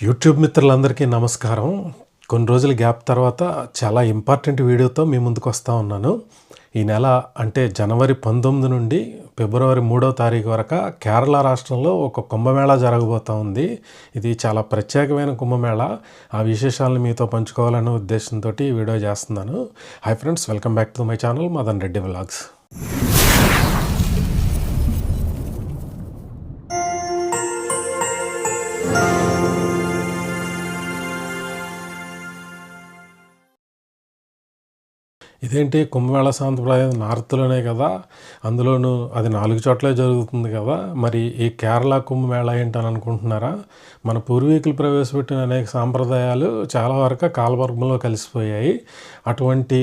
YouTube మిత్రులందరికీ నమస్కారం. కొన్ని రోజుల గ్యాప్ తర్వాత చాలా ఇంపార్టెంట్ వీడియోతో మీ ముందుకు వస్తూ ఉన్నాను. ఈ నెల అంటే జనవరి 19 నుండి ఫిబ్రవరి 3వ తారీఖు వరకు కేరళ రాష్ట్రంలో ఒక కుంభమేళా జరగబోతూ ఉంది. ఇది చాలా ప్రత్యేకమైన కుంభమేళా. ఆ విశేషాలను మీతో పంచుకోవాలనే ఉద్దేశంతో ఈ వీడియో చేస్తున్నాను. Hi friends, welcome back to my channel Madan Reddy vlogs. ఇదేంటి కుంభమేళా సాంప్రదాయం నార్త్లోనే కదా, అందులోనూ అది 4 చోట్లే జరుగుతుంది కదా, మరి ఈ కేరళ కుంభమేళా ఏంటని అనుకుంటున్నారా? మన పూర్వీకులు ప్రవేశపెట్టిన అనేక సాంప్రదాయాలు చాలా వరకు కాలగర్భంలో కలిసిపోయాయి. అటువంటి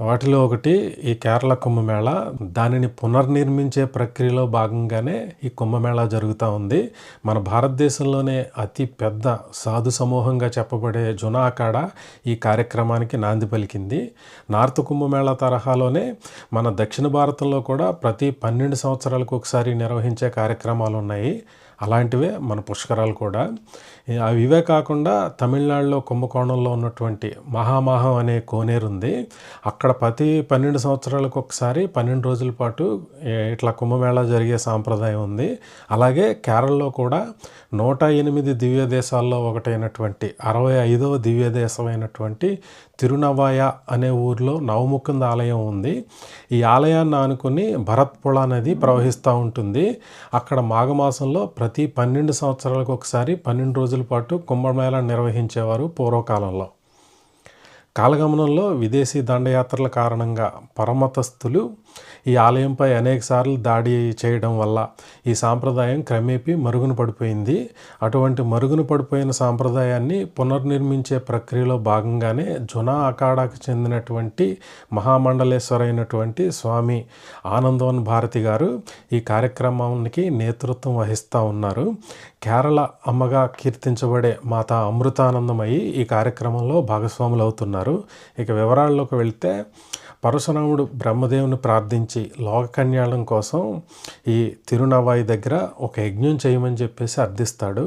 వాటిలో ఒకటి ఈ కేరళ కుంభమేళా. దానిని పునర్నిర్మించే ప్రక్రియలో భాగంగానే ఈ కుంభమేళా జరుగుతూ ఉంది. మన భారతదేశంలోనే అతి పెద్ద సాధు సమూహంగా చెప్పబడే జునా అఖాడా ఈ కార్యక్రమానికి నాంది పలికింది. నార్త్ కుంభమేళా తరహాలోనే మన దక్షిణ భారతంలో కూడా ప్రతి 12 సంవత్సరాలకు ఒకసారి నిర్వహించే కార్యక్రమాలు ఉన్నాయి. అలాంటివే మన పుష్కరాలు కూడా. ఇవే కాకుండా తమిళనాడులో కుంభకోణంలో ఉన్నటువంటి మహామహం అనే కోనేరు ఉంది. అక్కడ ప్రతి 12 సంవత్సరాలకు ఒకసారి 12 రోజుల పాటు ఇట్లా కుంభమేళా జరిగే సాంప్రదాయం ఉంది. అలాగే కేరళలో కూడా 108 దివ్య దేశాల్లో ఒకటైనటువంటి 65వ దివ్య దేశమైనటువంటి తిరునవాయ అనే ఊరిలో నవముకుంద ఆలయం ఉంది. ఈ ఆలయాన్ని ఆనుకుని భరత్పుళ నది ప్రవహిస్తూ ఉంటుంది. అక్కడ మాఘమాసంలో ప్రతి 12 సంవత్సరాలకు ఒకసారి 12 రోజుల పాటు కుంభమేళా నిర్వహించేవారు పూర్వకాలంలో. కాలగమనంలో విదేశీ దండయాత్రల కారణంగా పరమతస్థులు ఈ ఆలయంపై అనేకసార్లు దాడి చేయడం వల్ల ఈ సాంప్రదాయం క్రమేపీ మరుగున పడిపోయింది. అటువంటి మరుగున పడిపోయిన సాంప్రదాయాన్ని పునర్నిర్మించే ప్రక్రియలో భాగంగానే జునా అఖాడాకు చెందినటువంటి మహామండలేశ్వరైనటువంటి స్వామి ఆనందవన్ భారతి గారు ఈ కార్యక్రమానికి నేతృత్వం వహిస్తూ ఉన్నారు. కేరళ అమ్మగా కీర్తించబడే మాతా అమృతానందమయ్యి ఈ కార్యక్రమంలో భాగస్వాములు అవుతున్నారు. ఇక వివరాల్లోకి వెళ్తే, పరశురాముడు బ్రహ్మదేవుని ప్రార్థించి లోక కళ్యాణం కోసం ఈ తిరునవాయి దగ్గర ఒక యజ్ఞం చేయమని చెప్పేసి అర్థిస్తాడు.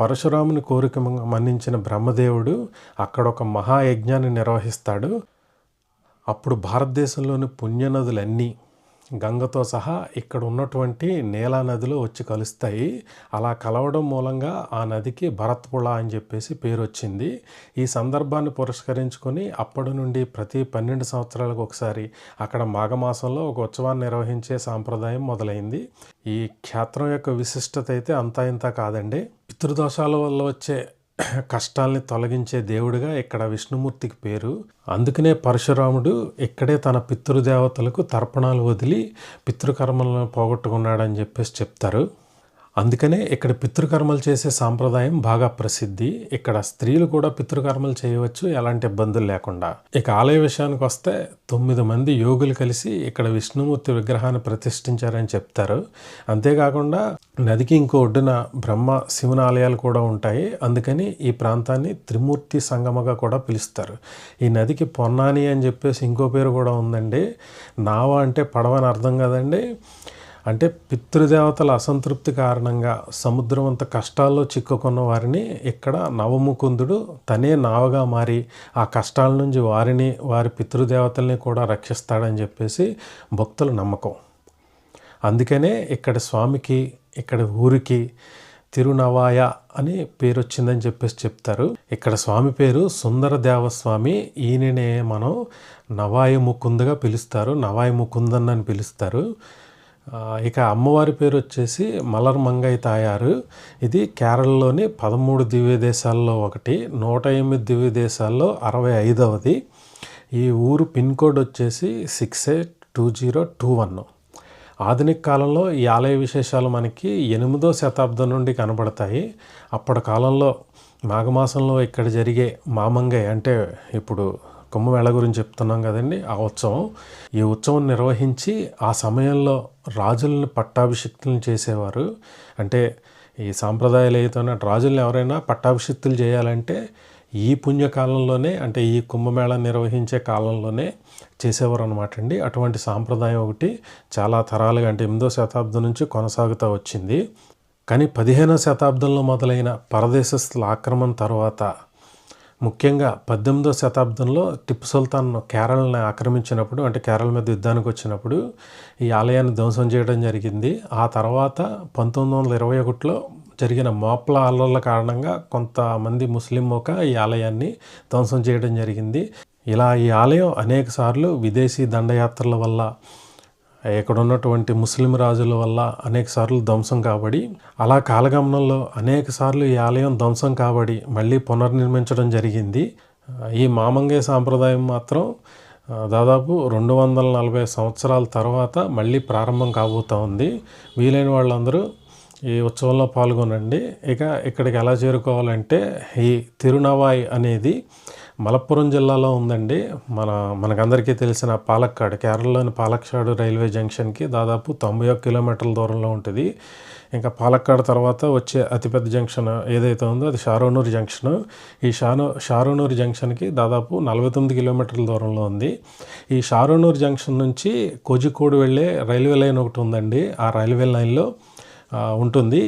పరశురాముని కోరిక మన్నించిన బ్రహ్మదేవుడు అక్కడ ఒక మహాయజ్ఞాన్ని నిర్వహిస్తాడు. అప్పుడు భారతదేశంలోని పుణ్యనదులన్నీ గంగతో సహా ఇక్కడ ఉన్నటువంటి నీలా నదిలో వచ్చి కలుస్తాయి. అలా కలవడం మూలంగా ఆ నదికి భరత్పుళ అని చెప్పేసి పేరు వచ్చింది. ఈ సందర్భాన్ని పురస్కరించుకొని అప్పటి నుండి ప్రతి 12 సంవత్సరాలకు ఒకసారి అక్కడ మాఘమాసంలో ఒక ఉత్సవాన్ని నిర్వహించే సాంప్రదాయం మొదలైంది. ఈ క్షేత్రం యొక్క విశిష్టత అయితే అంతా ఇంత కాదండి. పితృదోషాల వల్ల వచ్చే కష్టాల్ని తొలగించే దేవుడిగా ఇక్కడ విష్ణుమూర్తికి పేరు. అందుకనే పరశురాముడు ఇక్కడే తన పితృదేవతలకు తర్పణాలు వదిలి పితృకర్మలను పోగొట్టుకున్నాడని చెప్పేసి చెప్తారు. అందుకనే ఇక్కడ పితృకర్మలు చేసే సాంప్రదాయం బాగా ప్రసిద్ధి. ఇక్కడ స్త్రీలు కూడా పితృకర్మలు చేయవచ్చు, ఎలాంటి ఇబ్బందులు లేకుండా. ఇక ఆలయ విషయానికి వస్తే 9 మంది యోగులు కలిసి ఇక్కడ విష్ణుమూర్తి విగ్రహాన్ని ప్రతిష్ఠించారని చెప్తారు. అంతేకాకుండా నదికి ఇంకో ఒడ్డున బ్రహ్మ శివుని ఆలయాలు కూడా ఉంటాయి. అందుకని ఈ ప్రాంతాన్ని త్రిమూర్తి సంగమగా కూడా పిలుస్తారు. ఈ నదికి పొన్నాని అని చెప్పేసి ఇంకో పేరు కూడా ఉందండి. నావ అంటే పడవ అని అర్థం కదండి. అంటే పితృదేవతల అసంతృప్తి కారణంగా సముద్రం అంత కష్టాల్లో చిక్కుకున్న వారిని ఇక్కడ నవముకుందుడు తనే నావగా మారి ఆ కష్టాల నుంచి వారిని, వారి పితృదేవతల్ని కూడా రక్షిస్తాడని చెప్పేసి భక్తుల నమ్మకం. అందుకనే ఇక్కడ స్వామికి, ఇక్కడ ఊరికి తిరునవాయ అని పేరు వచ్చిందని చెప్పేసి చెప్తారు. ఇక్కడ స్వామి పేరు సుందర దేవస్వామి. ఈయననే మనం నవాయ ముకుందగా పిలుస్తారు, నవాయ ముకుందన్ అని పిలుస్తారు. ఇక అమ్మవారి పేరు వచ్చేసి మలర్ మంగై తాయారు. ఇది కేరళలోని 13 దివ్య దేశాల్లో ఒకటి, 108 దివ్య దేశాల్లో 65వది. ఈ ఊరు పిన్ కోడ్ వచ్చేసి 682021. ఆధునిక కాలంలో ఈ ఆలయ విశేషాలు మనకి 8వ శతాబ్దం నుండి కనబడతాయి. అప్పటి కాలంలో మాఘమాసంలో ఇక్కడ జరిగే మామంగై అంటే ఇప్పుడు కుంభమేళా గురించి చెప్తున్నాం కదండి, ఆ ఉత్సవం. ఈ ఉత్సవం నిర్వహించి ఆ సమయంలో రాజులను పట్టాభిషిక్తులను చేసేవారు. అంటే ఈ సాంప్రదాయాలు ఏదైనా రాజులను ఎవరైనా పట్టాభిషిక్తులు చేయాలంటే ఈ పుణ్యకాలంలోనే, అంటే ఈ కుంభమేళా నిర్వహించే కాలంలోనే చేసేవారు అనమాట అండి. అటువంటి సాంప్రదాయం ఒకటి చాలా తరాలుగా, అంటే 8వ శతాబ్దం నుంచి కొనసాగుతూ వచ్చింది. కానీ 15వ శతాబ్దంలో మొదలైన పరదేశస్థుల ఆక్రమణ తర్వాత, ముఖ్యంగా 18వ శతాబ్దంలో టిప్పు సుల్తాన్ కేరళని ఆక్రమించినప్పుడు, అంటే కేరళ మీద యుద్ధానికి వచ్చినప్పుడు ఈ ఆలయాన్ని ధ్వంసం చేయడం జరిగింది. ఆ తర్వాత 1921లో జరిగిన మోప్లా అల్లర్ల కారణంగా కొంతమంది ముస్లిం మూక ఈ ఆలయాన్ని ధ్వంసం చేయడం జరిగింది. ఇలా ఈ ఆలయం అనేక సార్లు విదేశీ దండయాత్రల వల్ల, ఇక్కడ ఉన్నటువంటి ముస్లిం రాజుల వల్ల అనేక సార్లు ధ్వంసం కాబడి, అలా కాలగమనంలో అనేక సార్లు ఈ ఆలయం ధ్వంసం కాబడి మళ్ళీ పునర్నిర్మించడం జరిగింది. ఈ మామంగే సాంప్రదాయం మాత్రం దాదాపు 240 సంవత్సరాల తర్వాత మళ్ళీ ప్రారంభం కాబోతూ ఉంది. వీలైన వాళ్ళందరూ ఈ ఉత్సవంలో పాల్గొనండి. ఇక ఇక్కడికి ఎలా చేరుకోవాలంటే, ఈ తిరునవాయ్ అనేది మలప్పురం జిల్లాలో ఉందండి. మనకందరికీ తెలిసిన పాలక్కాడ్, కేరళలోని పాలక్కాడ్ రైల్వే జంక్షన్కి దాదాపు 91 కిలోమీటర్ల దూరంలో ఉంటుంది. ఇంకా పాలక్కాడ్ తర్వాత వచ్చే అతిపెద్ద జంక్షన్ ఏదైతే ఉందో అది షారోనూర్ జంక్షన్. ఈ షారోనూర్ జంక్షన్కి దాదాపు 49 కిలోమీటర్ల దూరంలో ఉంది. ఈ షారోనూర్ జంక్షన్ నుంచి కోజికోడ్ వెళ్ళే రైల్వే లైన్ ఒకటి ఉందండి. ఆ రైల్వే లైన్లో ఉంటుంది.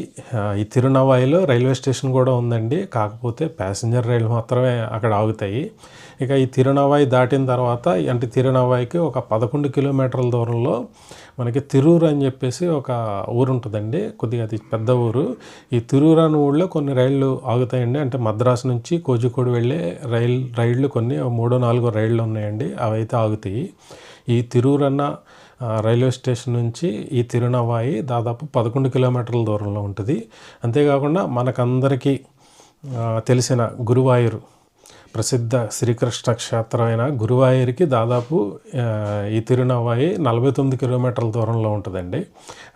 ఈ తిరునవాయిలో రైల్వే స్టేషన్ కూడా ఉందండి. కాకపోతే ప్యాసింజర్ రైలు మాత్రమే అక్కడ ఆగుతాయి. ఇక ఈ తిరునవాయి దాటిన తర్వాత, అంటే తిరునవాయికి ఒక 11 కిలోమీటర్ల దూరంలో మనకి తిరూరు అని చెప్పేసి ఒక ఊరు ఉంటుందండి. కొద్దిగా అది పెద్ద ఊరు. ఈ తిరూరు అనే ఊళ్ళో కొన్ని రైళ్ళు ఆగుతాయండి. అంటే మద్రాసు నుంచి కోజికోడ్ వెళ్ళే రైళ్ళు కొన్ని 3-4 రైళ్ళు ఉన్నాయండి. అవి అయితే ఆగుతాయి. ఈ తిరూరు అన్న రైల్వే స్టేషన్ నుంచి ఈ తిరునవాయి దాదాపు 11 కిలోమీటర్ల దూరంలో ఉంటుంది. అంతేకాకుండా మనకందరికీ తెలిసిన గురువాయూరు, ప్రసిద్ధ శ్రీకృష్ణ క్షేత్రమైన గురువాయూరుకి దాదాపు ఈ తిరునవాయి 49 కిలోమీటర్ల దూరంలో ఉంటుందండి.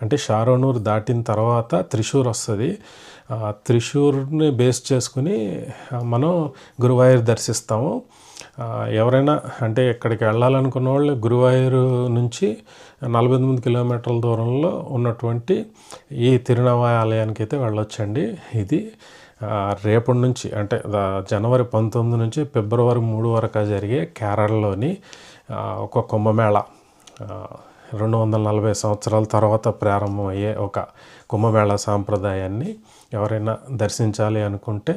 అంటే షారోనూర్ దాటిన తర్వాత త్రిశూర్ వస్తుంది. త్రిశూర్ని బేస్ చేసుకుని మనం గురువాయూరు దర్శిస్తాము. ఎవరైనా అంటే ఇక్కడికి వెళ్ళాలనుకున్న వాళ్ళు గురువాయూరు నుంచి 48 కిలోమీటర్ల దూరంలో ఉన్నటువంటి ఈ తిరునవాయి ఆలయానికి అయితే వెళ్ళొచ్చండి. ఇది రేపటి నుంచి, అంటే జనవరి 19 నుంచి ఫిబ్రవరి 3 వరకు జరిగే కేరళలోని ఒక కుంభమేళ, 240 సంవత్సరాల తర్వాత ప్రారంభమయ్యే ఒక కుంభమేళ సాంప్రదాయాన్ని ఎవరైనా దర్శించాలి అనుకుంటే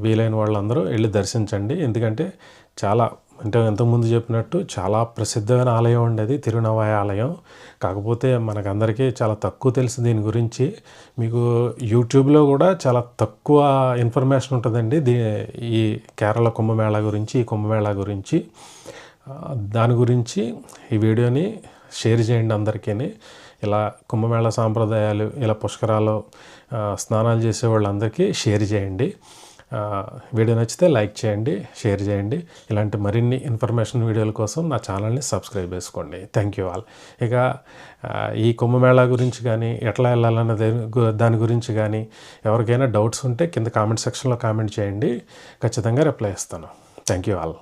వీలైన వాళ్ళందరూ వెళ్ళి దర్శించండి. ఎందుకంటే చాలా, అంటే ఇంతకుముందు చెప్పినట్టు చాలా ప్రసిద్ధమైన ఆలయం ఉండేది తిరునవాయి ఆలయం. కాకపోతే మనకందరికీ చాలా తక్కువ తెలుసు దీని గురించి. మీకు యూట్యూబ్లో కూడా చాలా తక్కువ ఇన్ఫర్మేషన్ ఉంటుందండి ఈ కేరళ కుంభమేళా గురించి, ఈ కుంభమేళా గురించి. దాని గురించి ఈ వీడియోని షేర్ చేయండి అందరికీ. ఇలా కుంభమేళా సాంప్రదాయాలు, ఇలా పుష్కరాలు స్నానాలు చేసే వాళ్ళందరికీ షేర్ చేయండి. వీడియో నచ్చితే లైక్ చేయండి, షేర్ చేయండి. ఇలాంటి మరిన్ని ఇన్ఫర్మేషన్ వీడియోల కోసం నా ఛానల్ని సబ్స్క్రైబ్ చేసుకోండి. Thank you all. ఇక ఈ కుంభమేళా గురించి కానీ, ఎట్లా వెళ్ళాలన్న దాని గురించి కానీ ఎవరికైనా డౌట్స్ ఉంటే కింద కామెంట్ సెక్షన్లో కామెంట్ చేయండి. ఖచ్చితంగా రిప్లై ఇస్తాను. Thank you all.